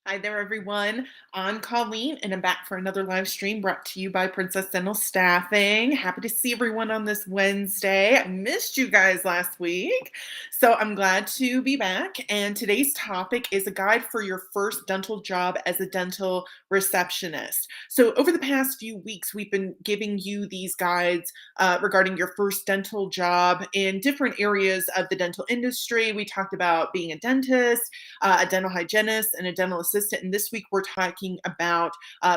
Hi there, everyone. I'm Colleen, and I'm back for another live stream brought to you by Princess Dental Staffing. Happy to see everyone on this Wednesday. I missed you guys last week, so I'm glad to be back. And today's topic is a guide for your first dental job as a dental receptionist. So, over the past few weeks, we've been giving you these guides regarding your first dental job in different areas of the dental industry. We talked about being a dentist, a dental hygienist, and a dental assistant. And this week we're talking about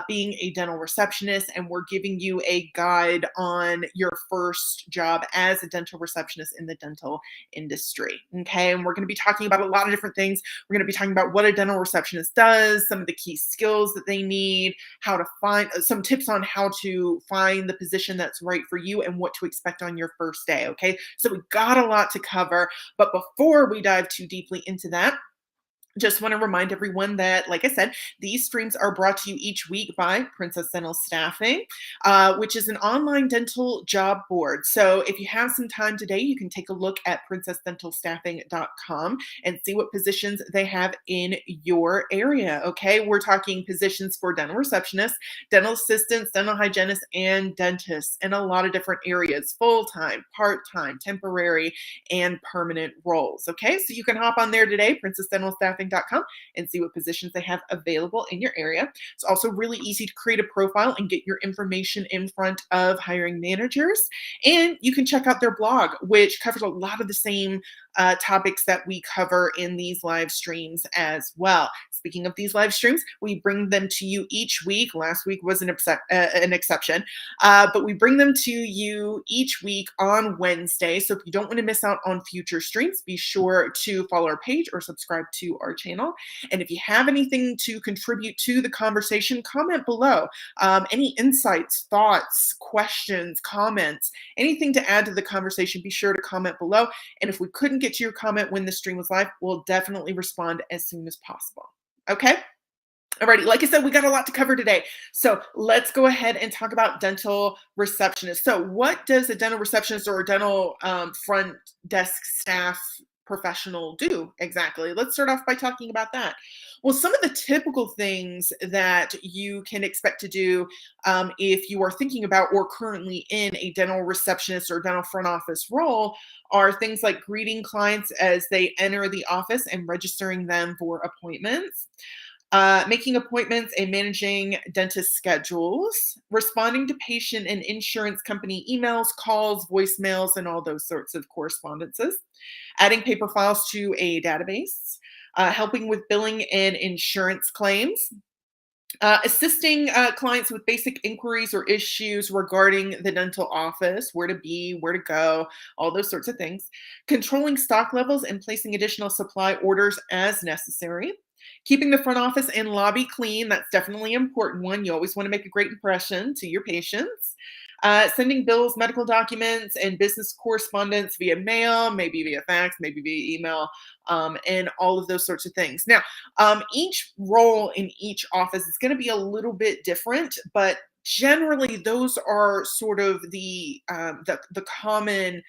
being a dental receptionist, and we're giving you a guide on your first job as a dental receptionist in the dental industry. Okay, and we're going to be talking about a lot of different things. We're going to be talking about what a dental receptionist does, some of the key skills that they need, how to find some tips on how to find the position that's right for you, and what to expect on your first day. Okay, so we got a lot to cover, but before we dive too deeply into that, just want to remind everyone that, like I said, these streams are brought to you each week by Princess Dental Staffing, which is an online dental job board. So if you have some time today, you can take a look at princessdentalstaffing.com and see what positions they have in your area. Okay, we're talking positions for dental receptionists, dental assistants, dental hygienists, and dentists in a lot of different areas: full-time, part-time, temporary, and permanent roles. Okay, so you can hop on there today, princessdentalstaffing.com, and see what positions they have available in your area. It's also really easy to create a profile and get your information in front of hiring managers. And you can check out their blog, which covers a lot of the same topics that we cover in these live streams as well. Speaking of these live streams, we bring them to you each week. Last week was an exception, but we bring them to you each week on Wednesday. So if you don't want to miss out on future streams, be sure to follow our page or subscribe to our channel. And if you have anything to contribute to the conversation, comment below. Any insights, thoughts, questions, comments, anything to add to the conversation, be sure to comment below. And if we couldn't get to your comment when the stream was live, we'll definitely respond as soon as possible. Okay? Alrighty, like I said, we got a lot to cover today. So let's go ahead and talk about dental receptionists. So what does a dental receptionist or a dental front desk staff professional do exactly? Let's start off by talking about that. Well, some of the typical things that you can expect to do if you are thinking about or currently in a dental receptionist or dental front office role are things like greeting clients as they enter the office and registering them for appointments, making appointments and managing dentist schedules, responding to patient and insurance company emails, calls, voicemails, and all those sorts of correspondences, adding paper files to a database, helping with billing and insurance claims, assisting clients with basic inquiries or issues regarding the dental office, where to be, where to go, all those sorts of things, controlling stock levels and placing additional supply orders as necessary, keeping the front office and lobby clean. That's definitely an important one. You always want to make a great impression to your patients. Sending bills, medical documents, and business correspondence via mail, maybe via fax, maybe via email, and all of those sorts of things. Now, each role in each office is going to be a little bit different, but generally those are sort of the common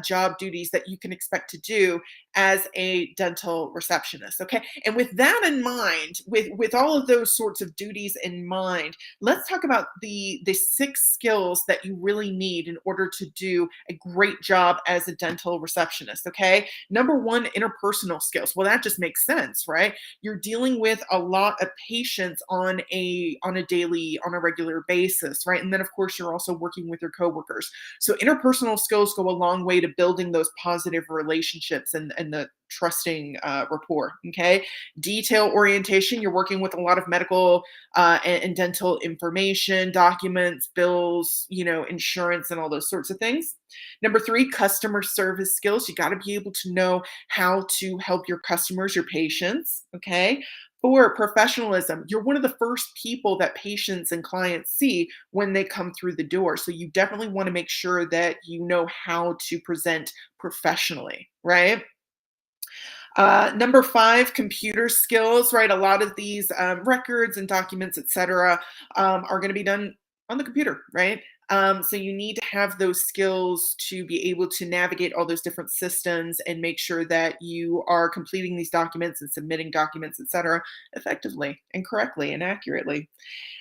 job duties that you can expect to do as a dental receptionist. Okay, and with that in mind, with all of those sorts of duties in mind, let's talk about the 6 skills that you really need in order to do a great job as a dental receptionist. Okay, number one, interpersonal skills. Well, that just makes sense, right? You're dealing with a lot of patients on a regular basis, right? And then of course you're also working with your coworkers. So interpersonal skills go a long way to building those positive relationships and the trusting rapport. Okay, detail orientation. You're working with a lot of medical and dental information, documents, bills, insurance, and all those sorts of things. Number 3, customer service skills. You got to be able to know how to help your customers, your patients. Okay. 4, professionalism. You're one of the first people that patients and clients see when they come through the door. So you definitely want to make sure that you know how to present professionally, right? Number 5, computer skills, right? A lot of these records and documents, etc., are going to be done on the computer, right? So you need to have those skills to be able to navigate all those different systems and make sure that you are completing these documents and submitting documents, et cetera, effectively and correctly and accurately.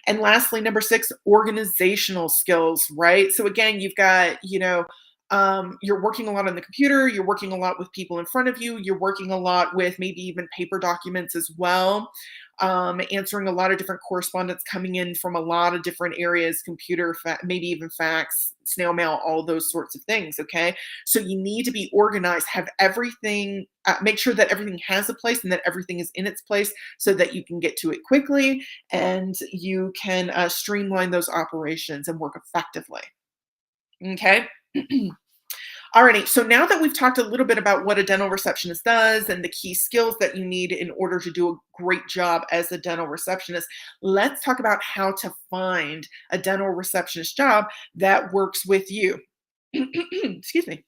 And lastly, number 6, organizational skills, right? So again, you've got, you're working a lot on the computer, you're working a lot with people in front of you, you're working a lot with maybe even paper documents as well, answering a lot of different correspondence coming in from a lot of different areas, computer, maybe even fax, snail mail, all those sorts of things. Okay. So you need to be organized, have everything, make sure that everything has a place and that everything is in its place so that you can get to it quickly and you can streamline those operations and work effectively. Okay. Alrighty, so now that we've talked a little bit about what a dental receptionist does and the key skills that you need in order to do a great job as a dental receptionist, let's talk about how to find a dental receptionist job that works with you. Excuse me.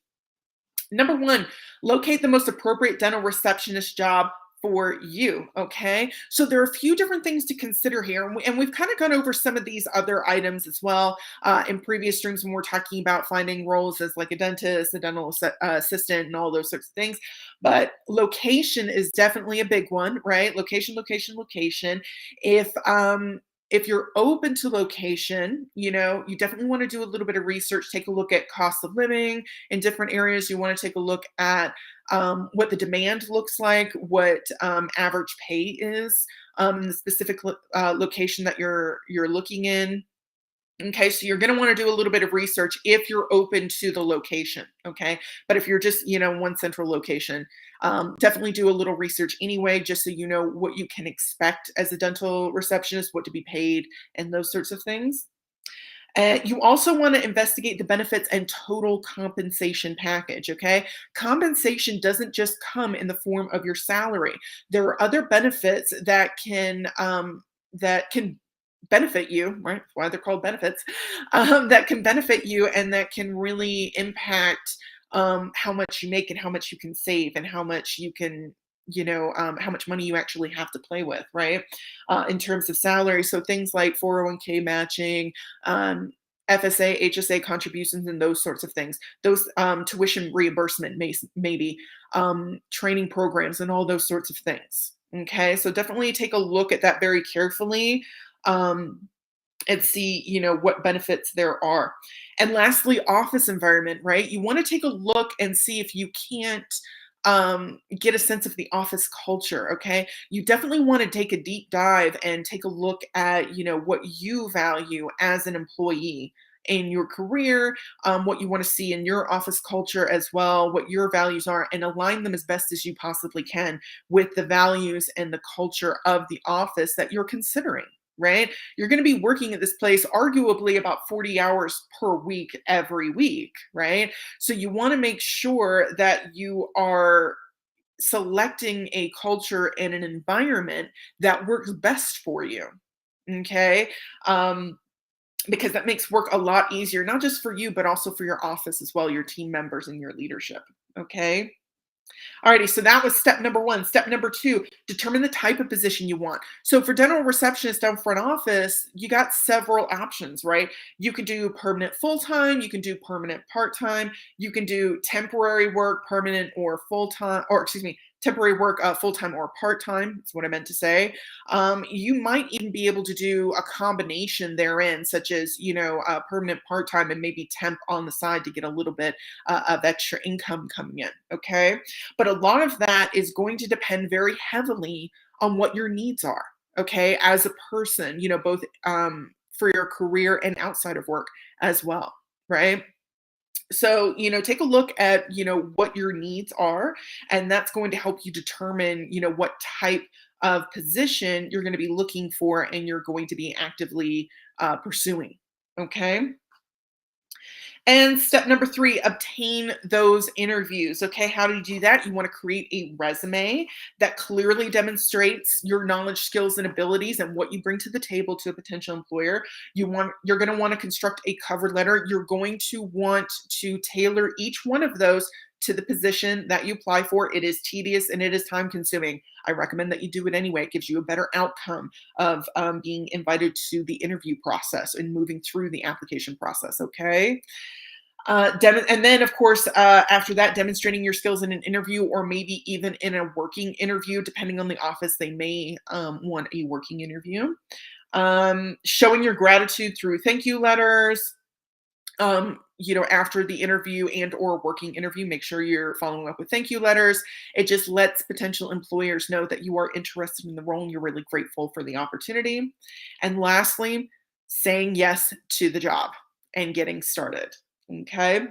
Number 1, locate the most appropriate dental receptionist job for you. Okay. So there are a few different things to consider here. And we've kind of gone over some of these other items as well in previous streams when we're talking about finding roles as like a dentist, a dental assistant, and all those sorts of things. But location is definitely a big one, right? Location, location, location. If you're open to location, you definitely want to do a little bit of research, take a look at cost of living in different areas. You want to take a look at what the demand looks like, what average pay is in the specific location that you're looking in. Okay, so you're going to want to do a little bit of research if you're open to the location. Okay, but if you're just one central location, definitely do a little research anyway, just so you know what you can expect as a dental receptionist, what to be paid, and those sorts of things. You also want to investigate the benefits and total compensation package. Okay. Compensation doesn't just come in the form of your salary. There are other benefits that can benefit you, right? That's why they're called benefits, that can benefit you and that can really impact how much you make and how much you can save and how much you can how much money you actually have to play with, right? In terms of salary. So things like 401k matching, FSA, HSA contributions, and those sorts of things. Those tuition reimbursement, maybe training programs, and all those sorts of things. Okay, so definitely take a look at that very carefully. And see what benefits there are. And lastly, office environment, right? You want to take a look and see if you can't get a sense of the office culture. Okay, you definitely want to take a deep dive and take a look at what you value as an employee in your career, what you want to see in your office culture as well, what your values are, and align them as best as you possibly can with the values and the culture of the office that you're considering, right? You're going to be working at this place arguably about 40 hours per week every week, right? So you want to make sure that you are selecting a culture and an environment that works best for you. Okay. Because that makes work a lot easier, not just for you, but also for your office as well, your team members and your leadership. Okay. Alrighty, so that was step number 1. Step number 2, determine the type of position you want. So for dental receptionist down front office, you got several options, right? You can do permanent full-time, you can do permanent part-time, you can do temporary work, permanent or full-time, or excuse me, temporary work, full-time or part-time. That's what I meant to say. You might even be able to do a combination therein, such as, permanent part-time and maybe temp on the side to get a little bit of extra income coming in. Okay. But a lot of that is going to depend very heavily on what your needs are, okay, as a person, both for your career and outside of work as well, right? So, take a look at, what your needs are, and that's going to help you determine, what type of position you're going to be looking for and you're going to be actively pursuing. Okay. And step number 3, obtain those interviews. Okay, how do you do that? You want to create a resume that clearly demonstrates your knowledge, skills, and abilities and what you bring to the table to a potential employer. You're going to want to construct a cover letter. You're going to want to tailor each one of those to the position that you apply for. It is tedious and it is time consuming. I recommend that you do it anyway. It gives you a better outcome of being invited to the interview process and moving through the application process. Okay. And then, of course, after that, demonstrating your skills in an interview or maybe even in a working interview, depending on the office, they may want a working interview. Showing your gratitude through thank you letters. After the interview and or working interview, make sure you're following up with thank you letters. It just lets potential employers know that you are interested in the role and you're really grateful for the opportunity. And lastly, saying yes to the job and getting started. Okay.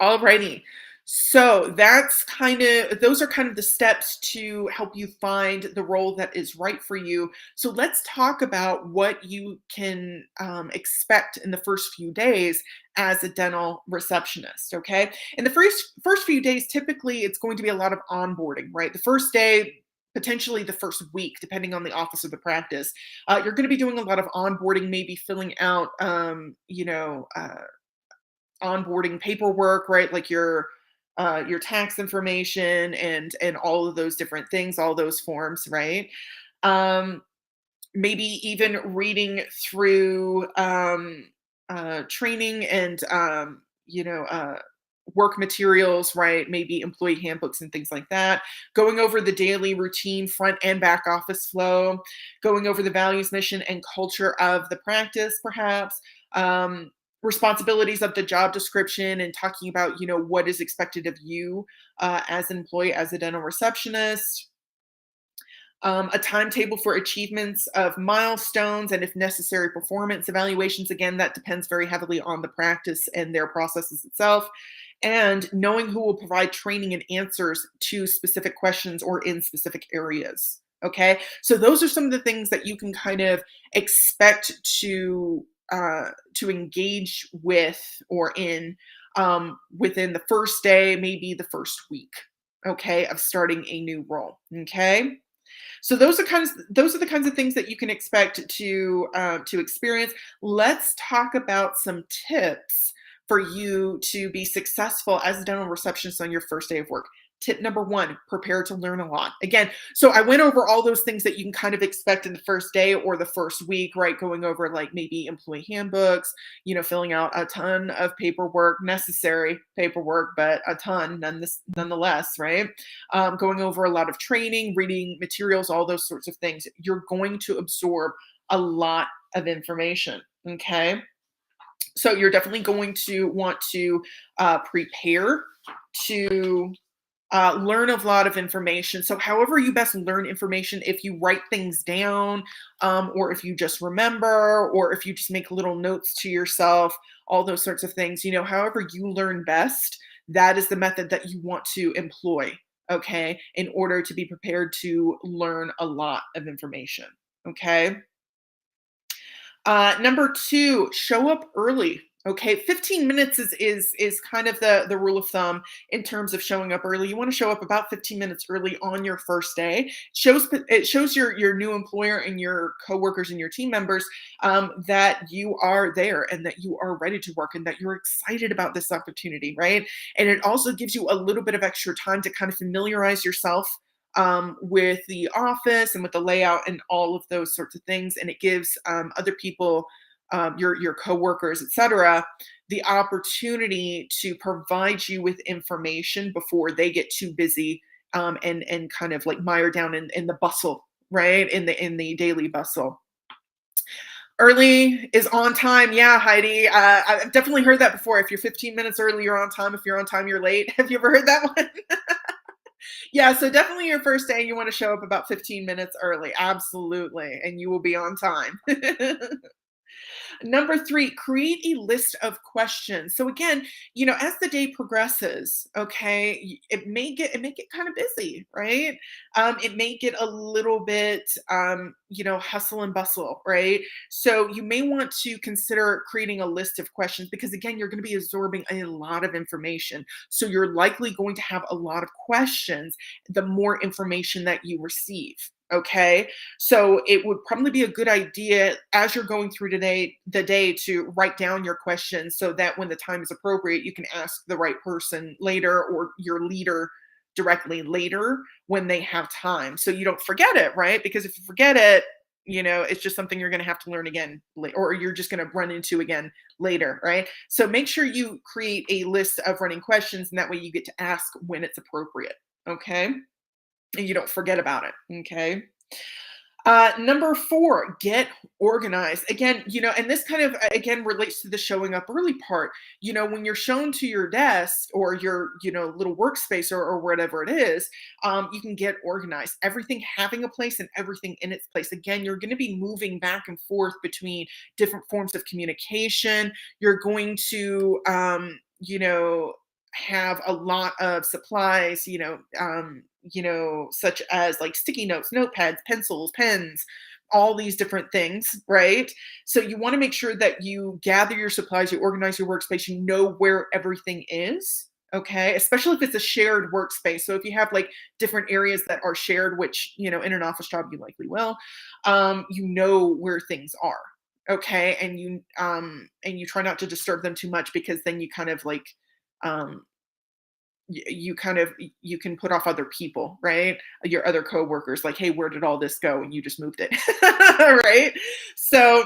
Alrighty. So those are kind of the steps to help you find the role that is right for you. So let's talk about what you can expect in the first few days as a dental receptionist. Okay. In the first few days, typically it's going to be a lot of onboarding, right? The first day, potentially the first week, depending on the office or the practice, you're going to be doing a lot of onboarding, maybe filling out, onboarding paperwork, right? Like your tax information and all of those different things, all those forms, right? Um, Maybe even reading through training and work materials, right? Maybe employee handbooks and things like that. Going over the daily routine, front and back office flow. Going over the values, mission, and culture of the practice, perhaps. Um, Responsibilities of the job description and talking about what is expected of you as an employee, as a dental receptionist. A timetable for achievements of milestones and, if necessary, performance evaluations. Again, that depends very heavily on the practice and their processes itself. And knowing who will provide training and answers to specific questions or in specific areas. Okay, so those are some of the things that you can kind of expect to engage with or in within the first day, maybe the first week. Okay, of starting a new role. Okay. So those are the kinds of things that you can expect to experience. Let's talk about some tips for you to be successful as a dental receptionist on your first day of work. Tip number one, prepare to learn a lot. Again, so I went over all those things that you can kind of expect in the first day or the first week, right? Going over like maybe employee handbooks, filling out a ton of paperwork, necessary paperwork, but a ton nonetheless, right? Going over a lot of training, reading materials, all those sorts of things. You're going to absorb a lot of information. Okay. So you're definitely going to want to prepare to learn a lot of information. So, however you best learn information, if you write things down, or if you just remember, or if you just make little notes to yourself, all those sorts of things, however you learn best, that is the method that you want to employ, okay, in order to be prepared to learn a lot of information, okay? Number two, show up early. Okay, 15 minutes is kind of the rule of thumb in terms of showing up early. You want to show up about 15 minutes early on your first day. It shows your new employer and your coworkers and your team members that you are there and that you are ready to work and that you're excited about this opportunity, right? And it also gives you a little bit of extra time to kind of familiarize yourself with the office and with the layout and all of those sorts of things. And it gives other people, your coworkers, etc., the opportunity to provide you with information before they get too busy and kind of like mire down in the bustle, right? In the daily bustle. Early is on time. Yeah, Heidi. I've definitely heard that before. If you're 15 minutes early, you're on time. If you're on time, you're late. Have you ever heard that one? Yeah, so definitely your first day, you want to show up about 15 minutes early. Absolutely. And you will be on time. Number three, create a list of questions. So again, as the day progresses, okay, it may get kind of busy, right? It may get a little bit, hustle and bustle, right? So you may want to consider creating a list of questions because again, you're going to be absorbing a lot of information. So you're likely going to have a lot of questions the more information that you receive. Okay. So it would probably be a good idea as you're going through the day to write down your questions so that when the time is appropriate, you can ask the right person later or your leader directly later when they have time. So you don't forget it, right? Because if you forget it, it's just something you're going to have to learn again, or you're just going to run into again later, right? So make sure you create a list of running questions, and that way you get to ask when it's appropriate. Okay. And you don't forget about it. Okay. Number 4, get organized. Again, and this kind of again relates to the showing up early part. When you're shown to your desk or your, little workspace or whatever it is, you can get organized. Everything having a place and everything in its place. Again, you're going to be moving back and forth between different forms of communication. You're going to, have a lot of supplies, such as like sticky notes, notepads, pencils, pens, all these different things, right? So you want to make sure that you gather your supplies, you organize your workspace, you know where everything is. Okay, especially if it's a shared workspace. So if you have like different areas that are shared, which in an office job you likely will, you know where things are. Okay, and you try not to disturb them too much, because then you kind of like um you can put off other people, right? Your other coworkers, like, hey, where did all this go? And you just moved it. Right? So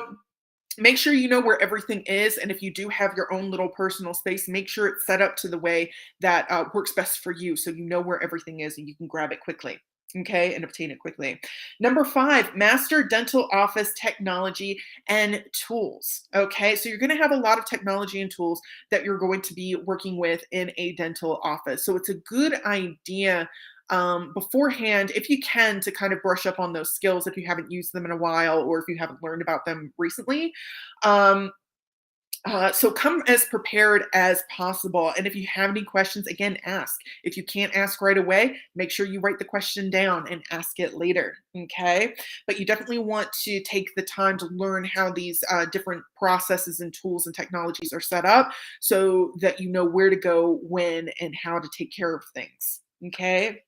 make sure you know where everything is. And if you do have your own little personal space, make sure it's set up to the way that works best for you, so you know where everything is and you can grab it quickly. Okay, and obtain it quickly. Number 5, master dental office technology and tools. Okay, so you're going to have a lot of technology and tools that you're going to be working with in a dental office. So it's a good idea beforehand, if you can, to kind of brush up on those skills if you haven't used them in a while or if you haven't learned about them recently. Um, so come as prepared as possible. And if you have any questions, again, ask. If you can't ask right away, make sure you write the question down and ask it later. Okay. But you definitely want to take the time to learn how these different processes and tools and technologies are set up, so that you know where to go, when, and how to take care of things. Okay.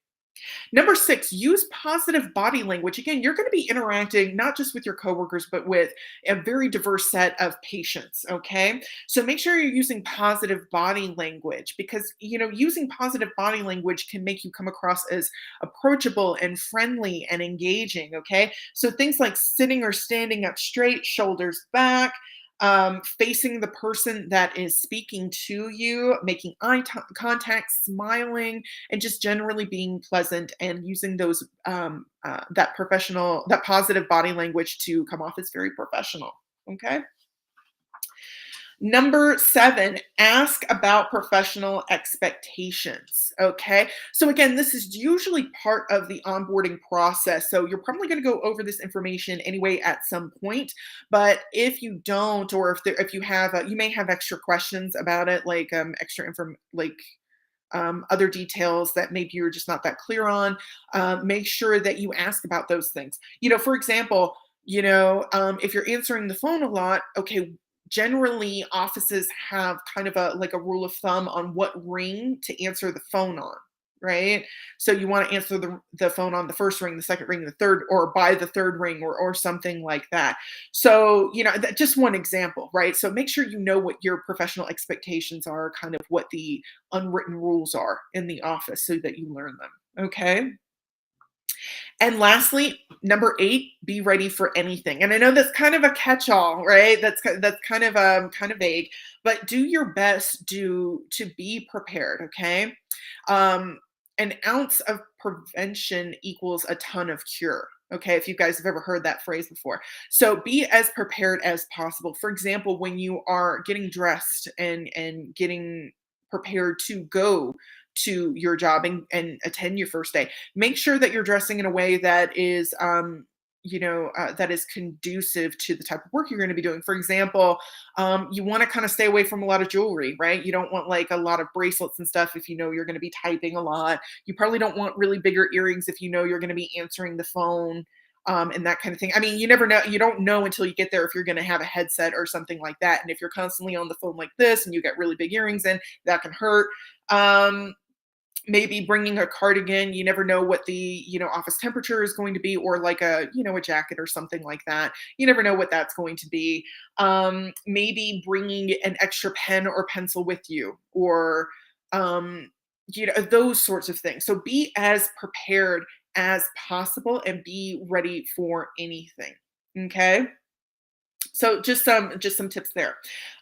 Number 6, use positive body language. Again, you're going to be interacting not just with your coworkers, but with a very diverse set of patients. Okay. So make sure you're using positive body language, because, using positive body language can make you come across as approachable and friendly and engaging. Okay. So things like sitting or standing up straight, shoulders back, facing the person that is speaking to you, making contact, smiling, and just generally being pleasant and using that positive body language to come off as very professional. Okay. Number 7, ask about professional expectations. Okay. So, again, this is usually part of the onboarding process. So, you're probably going to go over this information anyway at some point. But if you don't, or if you have, you may have extra questions about it, like extra info, like other details that maybe you're just not that clear on. Make sure that you ask about those things. For example, if you're answering the phone a lot, okay, generally offices have kind of a rule of thumb on what ring to answer the phone on, right? So you want to answer the phone on the first ring, the second ring, the third, or by the third ring, or something like that. So, just one example, right? So make sure you know what your professional expectations are, kind of what the unwritten rules are in the office, so that you learn them. Okay. And lastly, number 8, be ready for anything. And I know that's kind of a catch-all, right? That's kind of vague, but do your best to be prepared. Okay. Um, an ounce of prevention equals a ton of cure. Okay, if you guys have ever heard that phrase before. So be as prepared as possible. For example, when you are getting dressed and getting prepared to go to your job and attend your first day, make sure that you're dressing in a way that is that is conducive to the type of work you're going to be doing. For example, you want to kind of stay away from a lot of jewelry, right? You don't want like a lot of bracelets and stuff if you know you're going to be typing a lot. You probably don't want really bigger earrings if you know you're going to be answering the phone, and that kind of thing. I mean, you never know. You don't know until you get there if you're going to have a headset or something like that. And if you're constantly on the phone like this and you get really big earrings in, that can hurt. maybe bringing a cardigan. You never know what the office temperature is going to be, or like a jacket or something like that. You never know what that's going to be. Maybe bringing an extra pen or pencil with you, or um, those sorts of things. So be as prepared as possible and be ready for anything. Okay, so just some tips there.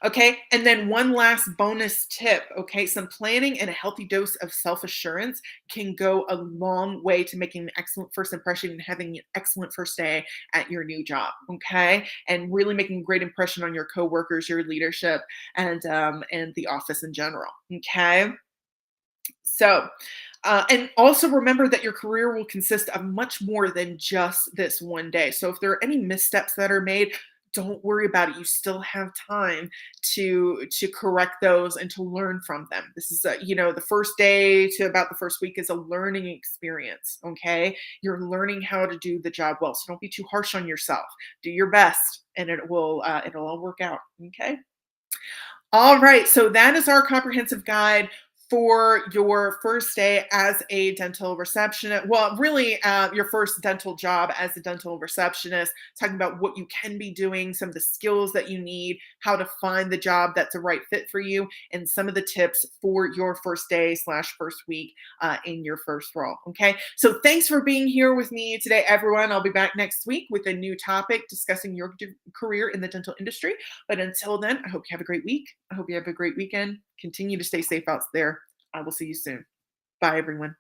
Okay, and then one last bonus tip. Okay, some planning and a healthy dose of self-assurance can go a long way to making an excellent first impression and having an excellent first day at your new job. Okay, and really making a great impression on your coworkers, your leadership, and the office in general. Okay, so, and also remember that your career will consist of much more than just this one day. So if there are any missteps that are made, don't worry about it. You still have time to correct those and to learn from them. This is the first day to about the first week is a learning experience. Okay, you're learning how to do the job well. So don't be too harsh on yourself. Do your best, and it'll all work out. Okay. All right, so that is our comprehensive guide for your first day as a dental receptionist. Well, really, your first dental job as a dental receptionist, talking about what you can be doing, some of the skills that you need, how to find the job that's a right fit for you, and some of the tips for your first day slash first week in your first role. Okay, so thanks for being here with me today, everyone. I'll be back next week with a new topic discussing your career in the dental industry. But until then, I hope you have a great week. I hope you have a great weekend. Continue to stay safe out there. I will see you soon. Bye, everyone.